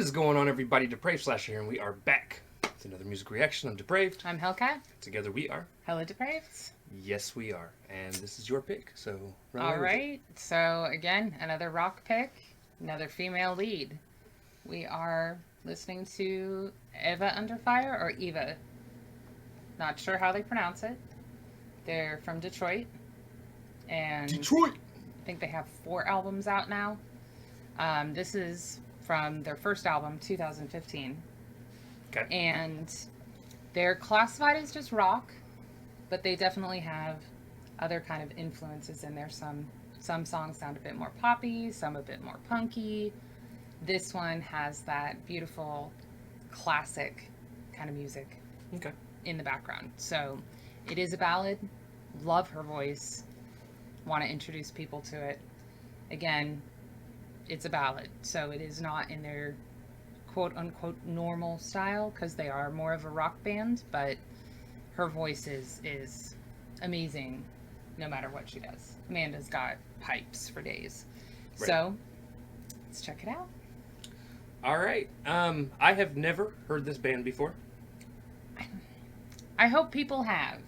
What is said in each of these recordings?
is going on, everybody? Depraved Slasher here, and we are back with another music reaction. I'm Depraved. I'm Hellcat. Together we are HellaDepraved. Yes, we are. And this is your pick, so run All away with it. right. So, again, another rock pick, another female lead. We are listening to Eva Under Fire, or Eva. Not sure how they pronounce it. They're from Detroit. And Detroit! I think they have 4 albums out now. This is from their first album, 2015. Okay. And they're classified as just rock, but they definitely have other kind of influences in there. Some songs sound a bit more poppy, some a bit more punky. This one has that beautiful classic kind of music in the background. So it is a ballad. Love her voice. Want to introduce people to it. Again, it's a ballad, so it is not in their quote-unquote normal style, because they are more of a rock band, but her voice is amazing no matter what she does. Amanda's got pipes for days. Right. So let's check it out. All right. I have never heard this band before. I hope people have.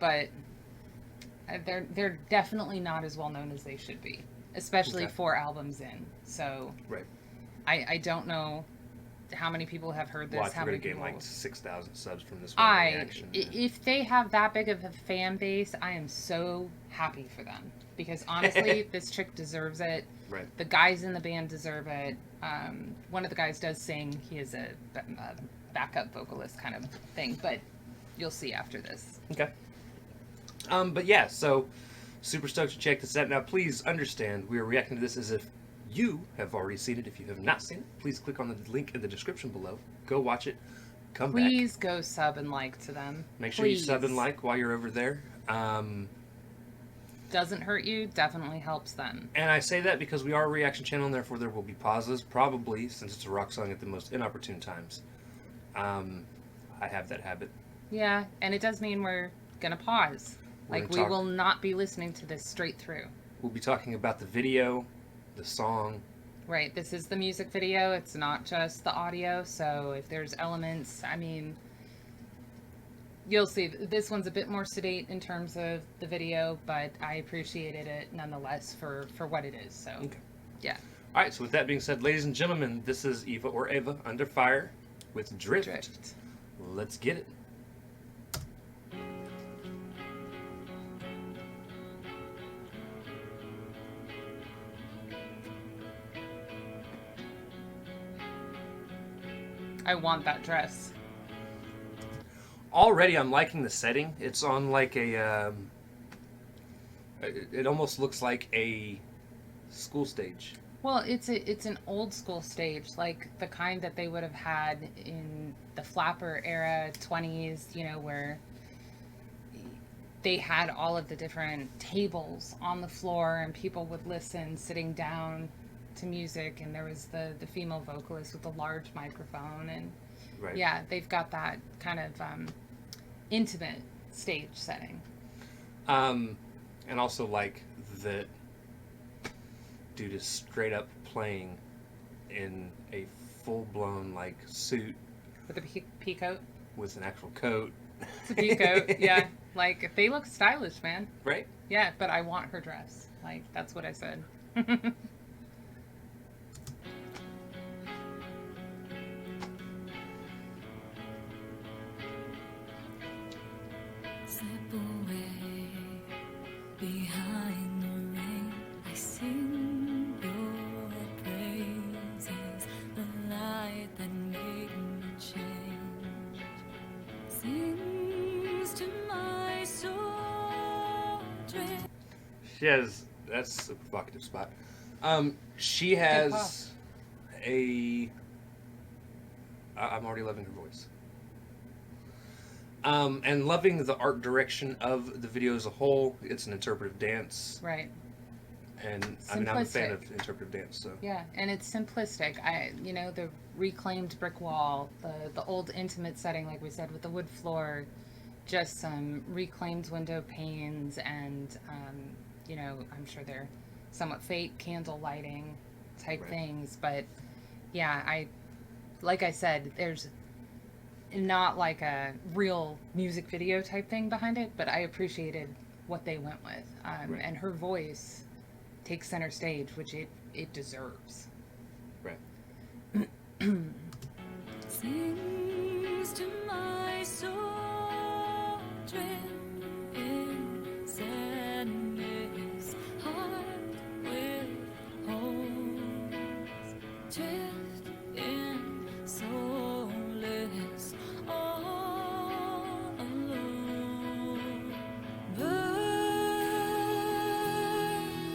But they're definitely not as well known as they should be, especially 4 albums in. So right. I don't know how many people have heard this. Well, how we're many gonna gain people... like 6,000 subs from this one reaction. If they have that big of a fan base, I am so happy for them, because honestly, this chick deserves it. Right. The guys in the band deserve it. One of the guys does sing. He is a backup vocalist kind of thing, but you'll see after this. Okay. But yeah, so super stoked to check this out. Now, please understand, we are reacting to this as if you have already seen it. If you have not seen it, please click on the link in the description below. Go watch it. Come back. Please go sub and like to them. Make sure you sub and like while you're over there. Doesn't hurt you, definitely helps them. And I say that because we are a reaction channel, and therefore there will be pauses, probably, since it's a rock song, at the most inopportune times. I have that habit. Yeah, and it does mean we're gonna pause. We will not be listening to this straight through. We'll be talking about the video, the song. Right, this is the music video, it's not just the audio, so if there's elements, I mean, you'll see. This one's a bit more sedate in terms of the video, but I appreciated it nonetheless for what it is, so, yeah. Alright, so with that being said, ladies and gentlemen, this is Eva or Eva Under Fire with Drift. Let's get it. I want that dress. Already I'm liking the setting. It's on like a, it almost looks like a school stage. Well, it's an old school stage, like the kind that they would have had in the flapper era, 20s, you know, where they had all of the different tables on the floor and people would listen sitting down to music, and there was the female vocalist with the large microphone, and yeah, they've got that kind of intimate stage setting. And also like that dude is straight up playing in a full-blown like suit with a pea coat, with an actual coat. It's a pea coat. Yeah, like they look stylish, man. Right. Yeah, but I want her dress. Like, that's what I said. Slip away behind the rain. I sing your praises, the light that made me change. Sings to my soul. She has, that's a provocative spot. She has I'm already loving her voice. And loving the art direction of the video as a whole. It's an interpretive dance. Right. And I mean, I'm a fan of interpretive dance, so. Yeah, and it's simplistic. You know, the reclaimed brick wall, the old intimate setting, like we said, with the wood floor, just some reclaimed window panes, and, you know, I'm sure they're somewhat fake candle lighting. type Right. things. But yeah, like I said, there's not like a real music video type thing behind it, but I appreciated what they went with. Right. And her voice takes center stage, which it deserves. Right. Sings to my soul, drift in sadness, heart with holes, drift in soulless, all alone. Burn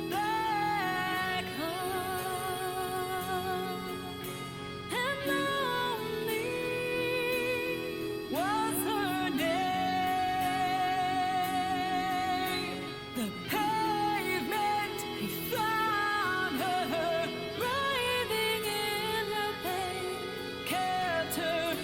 back home. And lonely was her name. The pavement found her, writhing in her pain, kept her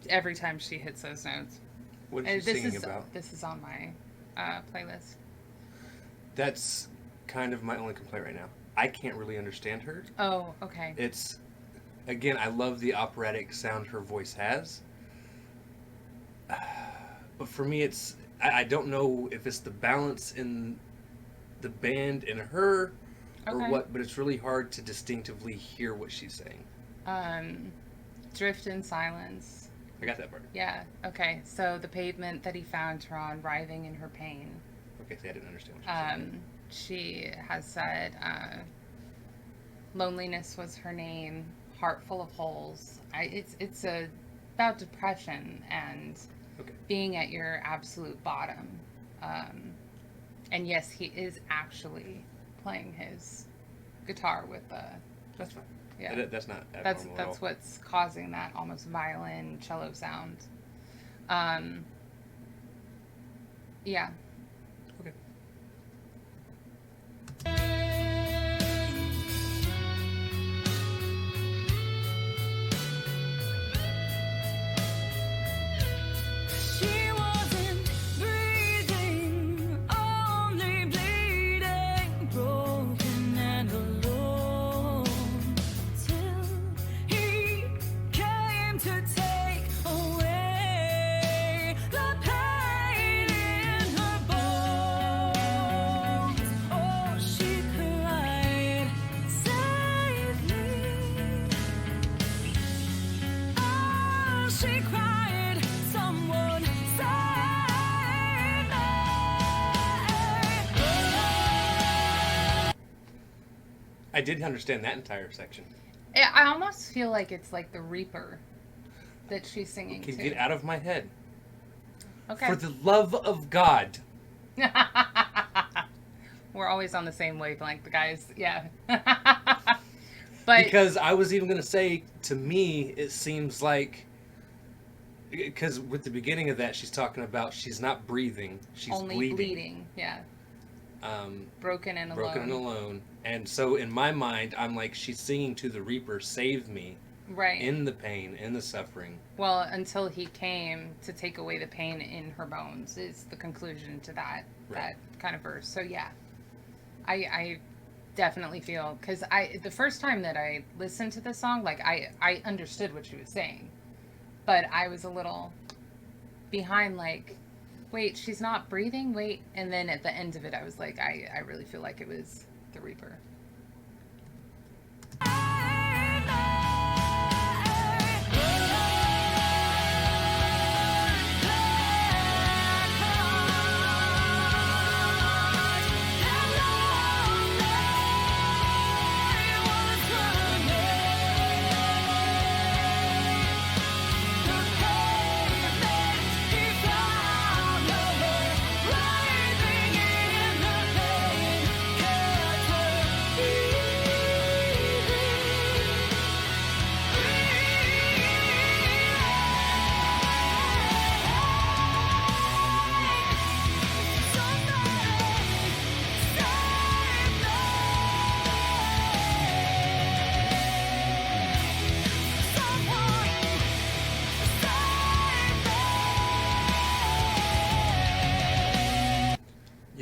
Every time she hits those notes, What and is she singing about? this is on my playlist. That's kind of my only complaint right now. I can't really understand her. Oh, okay. It's, again, I love the operatic sound her voice has. But for me, it's, I don't know if it's the balance in the band and her or Okay. what, but it's really hard to distinctively hear what she's saying. Drift in silence. I got that part. Yeah. Okay. So the pavement that he found her on, writhing in her pain. Okay, see, I didn't understand what she was saying. She has said, loneliness was her name, heart full of holes. It's about depression and Okay. being at your absolute bottom. And yes, he is actually playing his guitar with the, That's fine. yeah. That's not That's abnormal at all. what's causing that almost violin cello sound. Yeah. Okay. She wasn't breathing, only bleeding, broken and alone, till he came to take away the pain in her bones. Oh, she cried, "Save me." Oh, she cried, "Someone save me." I did understand that entire section. I almost feel like it's like the Reaper that she's singing Okay, to. get out of my head. Okay. For the love of God. We're always on the same wavelength, the guys. Yeah. But Because I was even going to say, to me, it seems like, because with the beginning of that, she's talking about she's not breathing, she's only bleeding. Yeah. Broken and alone. broken and alone. And so in my mind, I'm like, she's singing to the Reaper, save me, Right. in the pain, in the suffering. Well, until he came to take away the pain in her bones is the conclusion to that Right. kind of verse. So yeah, I definitely feel, because the first time that I listened to this song, like I understood what she was saying, but I was a little behind, like, wait, she's not breathing, wait, and then at the end of it I was like, I really feel like it was the Reaper.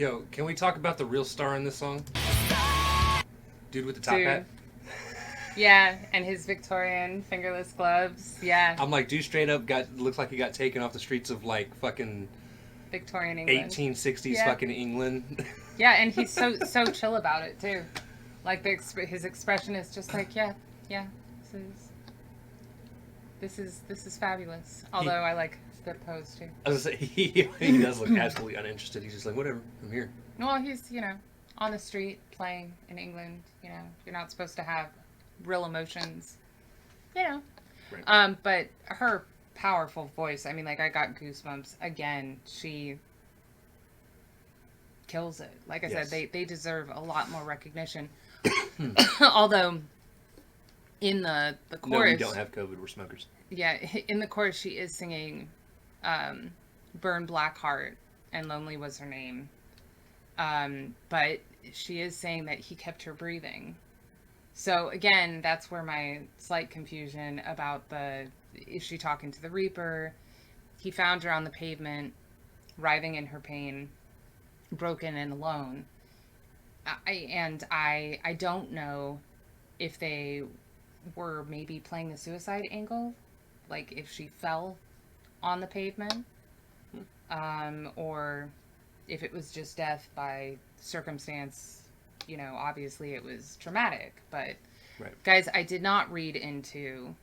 Yo, can we talk about the real star in this song? Dude with the top Dude. hat. Yeah, and his Victorian fingerless gloves. Yeah, I'm like, dude straight up looks like he got taken off the streets of like fucking Victorian England. 1860s Yeah. fucking England. Yeah, and he's so chill about it too. Like his expression is just like, yeah, this is fabulous. Although I like the pose too. I was gonna say, he does look absolutely uninterested. He's just like, whatever, I'm here. Well, he's on the street playing in England. You're not supposed to have real emotions. Right. But her powerful voice. I mean, like I got goosebumps again. She kills it. Like I Yes. said, they deserve a lot more recognition. Although in the chorus, No, we don't have COVID. We're smokers. yeah, in the chorus she is singing "Burn Black Heart" and "Lonely Was Her Name," but she is saying that he kept her breathing. So again, that's where my slight confusion about is she talking to the Reaper? He found her on the pavement, writhing in her pain, broken and alone. I don't know if they were maybe playing the suicide angle, like if she fell on the pavement, or if it was just death by circumstance. Obviously it was traumatic, but Right. guys, I did not read into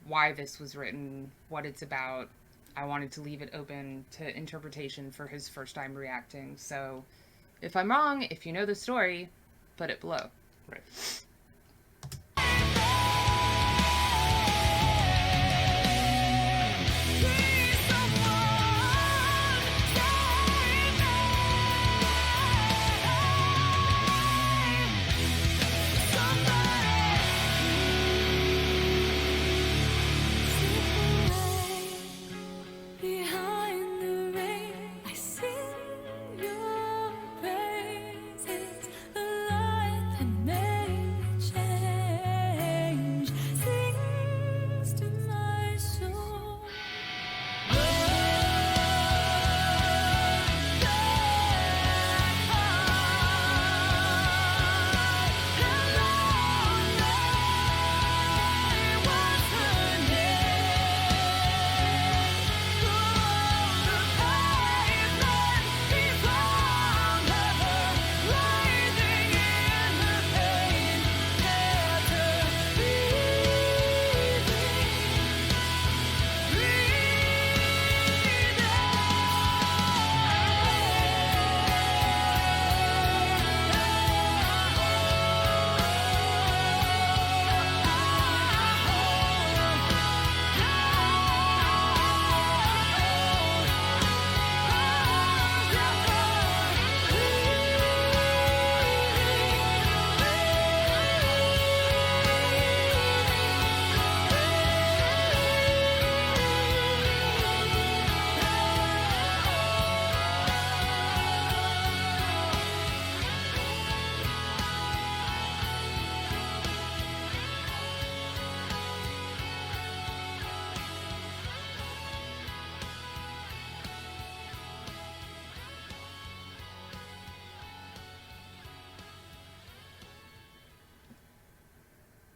why this was written, what it's about. I wanted to leave it open to interpretation for his first time reacting. So if I'm wrong, if you know the story, put it below. Right. Behind the rain, I sing your praises. The light that made me change sings to my soul.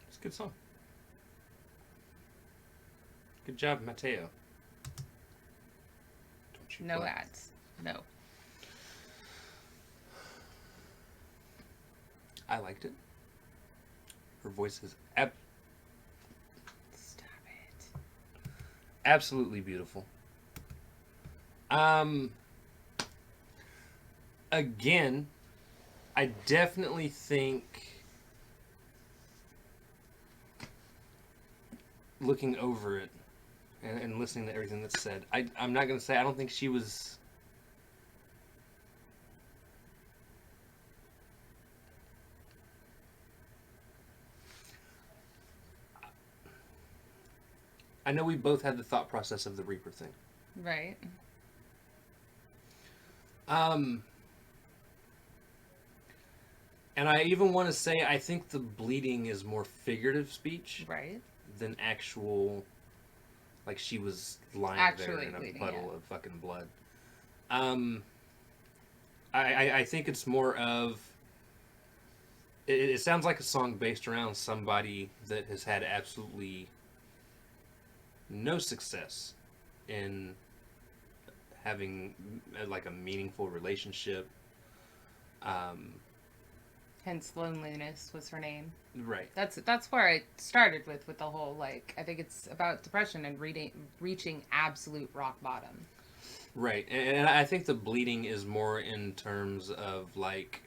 It's a good song. Good job, Mateo. Don't you No play. ads. No. I liked it. Her voice is Stop it. absolutely beautiful. Again, I definitely think looking over it and listening to everything that's said, I'm not going to say I don't think she was... I know we both had the thought process of the Reaper thing. Right. And I even want to say I think the bleeding is more figurative speech Right. than actual, like she was lying Actually there in a bleeding, puddle yeah. of fucking blood. I think it's more of it sounds like a song based around somebody that has had absolutely no success in having like a meaningful relationship. Hence, Loneliness was her name. Right. That's where I started with the whole, like, I think it's about depression and reaching absolute rock bottom. Right. And I think the bleeding is more in terms of like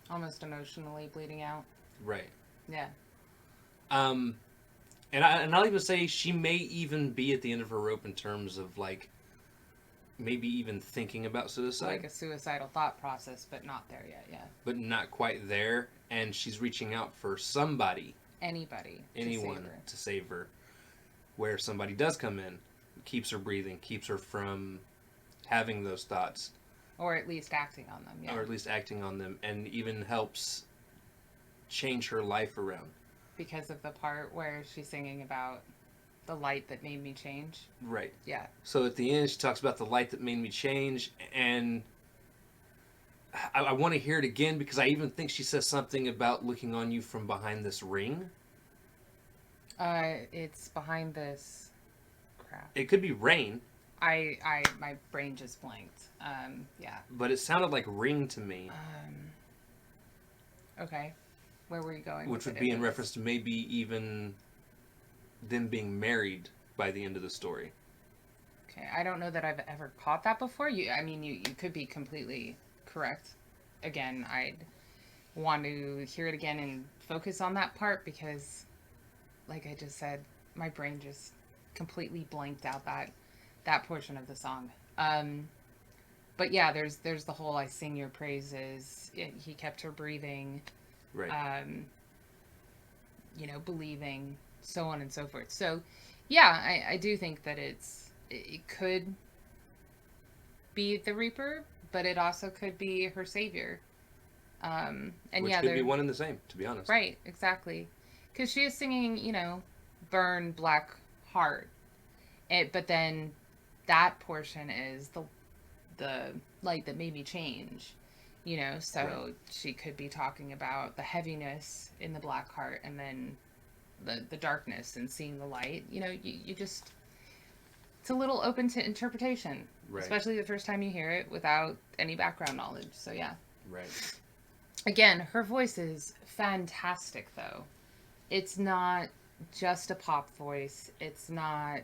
Almost emotionally bleeding out. right. Yeah. And I'll even say she may even be at the end of her rope in terms of like maybe even thinking about suicide, Like a suicidal thought process, but not there yet. Yeah. but not quite there. And she's reaching out for somebody, Anybody. anyone, to save her. Where somebody does come in, keeps her breathing, keeps her from having those thoughts, Or at least acting on them. Yeah. or at least acting on them, and even helps change her life around. Because of the part where she's singing about the light that made me change. Right. Yeah. So at the end, she talks about the light that made me change, and I want to hear it again because I even think she says something about looking on you from behind this ring. It's behind this crap. It could be rain, My brain just blanked. Yeah. but it sounded like ring to me, Okay. Where were you going? which with would it? be If in it was- reference to maybe even them being married by the end of the story. Okay, I don't know that I've ever caught that before. You could be completely correct. Again, I'd want to hear it again and focus on that part because, like I just said, my brain just completely blanked out that portion of the song. But yeah, there's the whole "I sing your praises." He kept her breathing. Right. Believing, so on and so forth. So, yeah, I do think that it could be the Reaper, but it also could be her savior. And Which yeah, could be they're one and the same, to be honest. right, exactly, because she is singing, "Burn Black Heart," but then that portion is the light that made me change. So Right. she could be talking about the heaviness in the black heart and then the darkness and seeing the light. You just, it's a little open to interpretation, Right. especially the first time you hear it without any background knowledge. So yeah. Right. Again, her voice is fantastic though. It's not just a pop voice. It's not,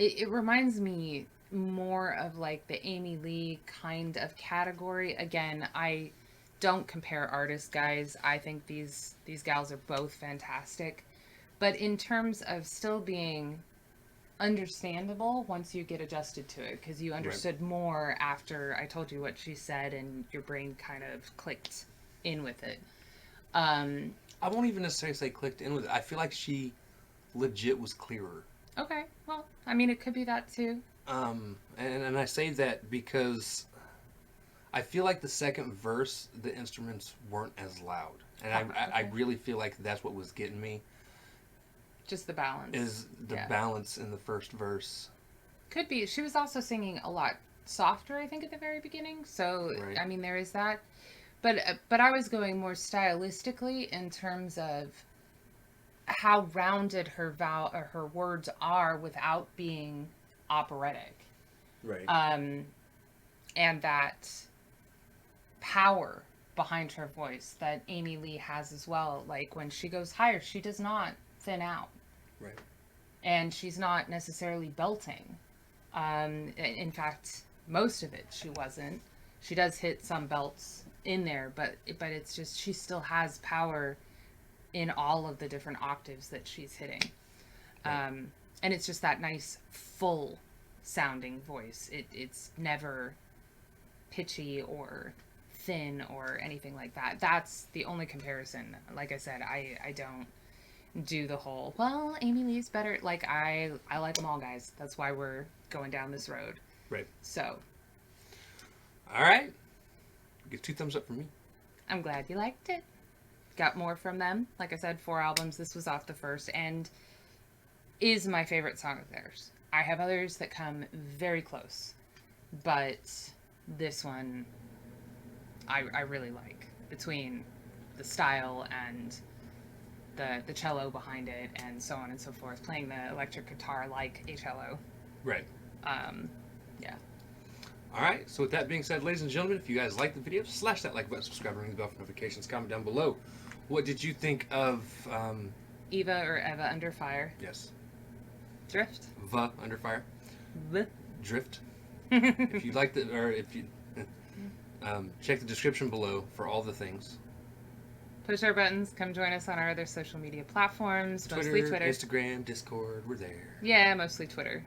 it reminds me more of like the Amy Lee kind of category. Again, I don't compare artists, guys. I think these gals are both fantastic. But in terms of still being understandable once you get adjusted to it, because you understood more after I told you what she said and your brain kind of clicked in with it. I won't even necessarily say clicked in with it. I feel like she legit was clearer. Okay, well, I mean, it could be that too. And I say that because I feel like the second verse, the instruments weren't as loud. And I Okay. really feel like that's what was getting me, Just the balance. is the Yeah. balance in the first verse. Could be. She was also singing a lot softer, I think, at the very beginning. So, Right. I mean, there is that. But I was going more stylistically in terms of how rounded her words are without being operatic. Right. And that power behind her voice that Amy Lee has as well. Like when she goes higher, she does not thin out. Right. And she's not necessarily belting. In fact, most of it she wasn't. She does hit some belts in there, but it's just she still has power in all of the different octaves that she's hitting. Right. And it's just that nice full sounding voice. It's never pitchy or thin or anything like that. That's the only comparison. Like I said, I don't do the whole, well, Amy Lee's better. Like I like them all, guys. That's why we're going down this road. Right. So All right. Get 2 thumbs up from me. I'm glad you liked it. Got more from them. Like I said, 4 albums. This was off the first and is my favorite song of theirs. I have others that come very close, but this one I really like, between the style and the cello behind it and so on and so forth, playing the electric guitar like a cello. Right. Yeah. All right. So with that being said, ladies and gentlemen, if you guys like the video, slash that like button, subscribe, ring the bell for notifications, comment down below. What did you think of Eva or Eva Under Fire? yes, Drift? Eva Under Fire? Bleh. Drift. If you like the, or if you check the description below for all the things. Push our buttons. Come join us on our other social media platforms. Mostly Twitter. Instagram, Discord, we're there. Yeah, mostly Twitter.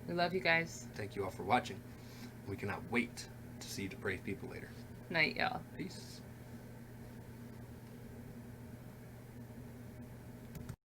We love you guys. Thank you all for watching. We cannot wait to see depraved people later. Night, y'all. Peace.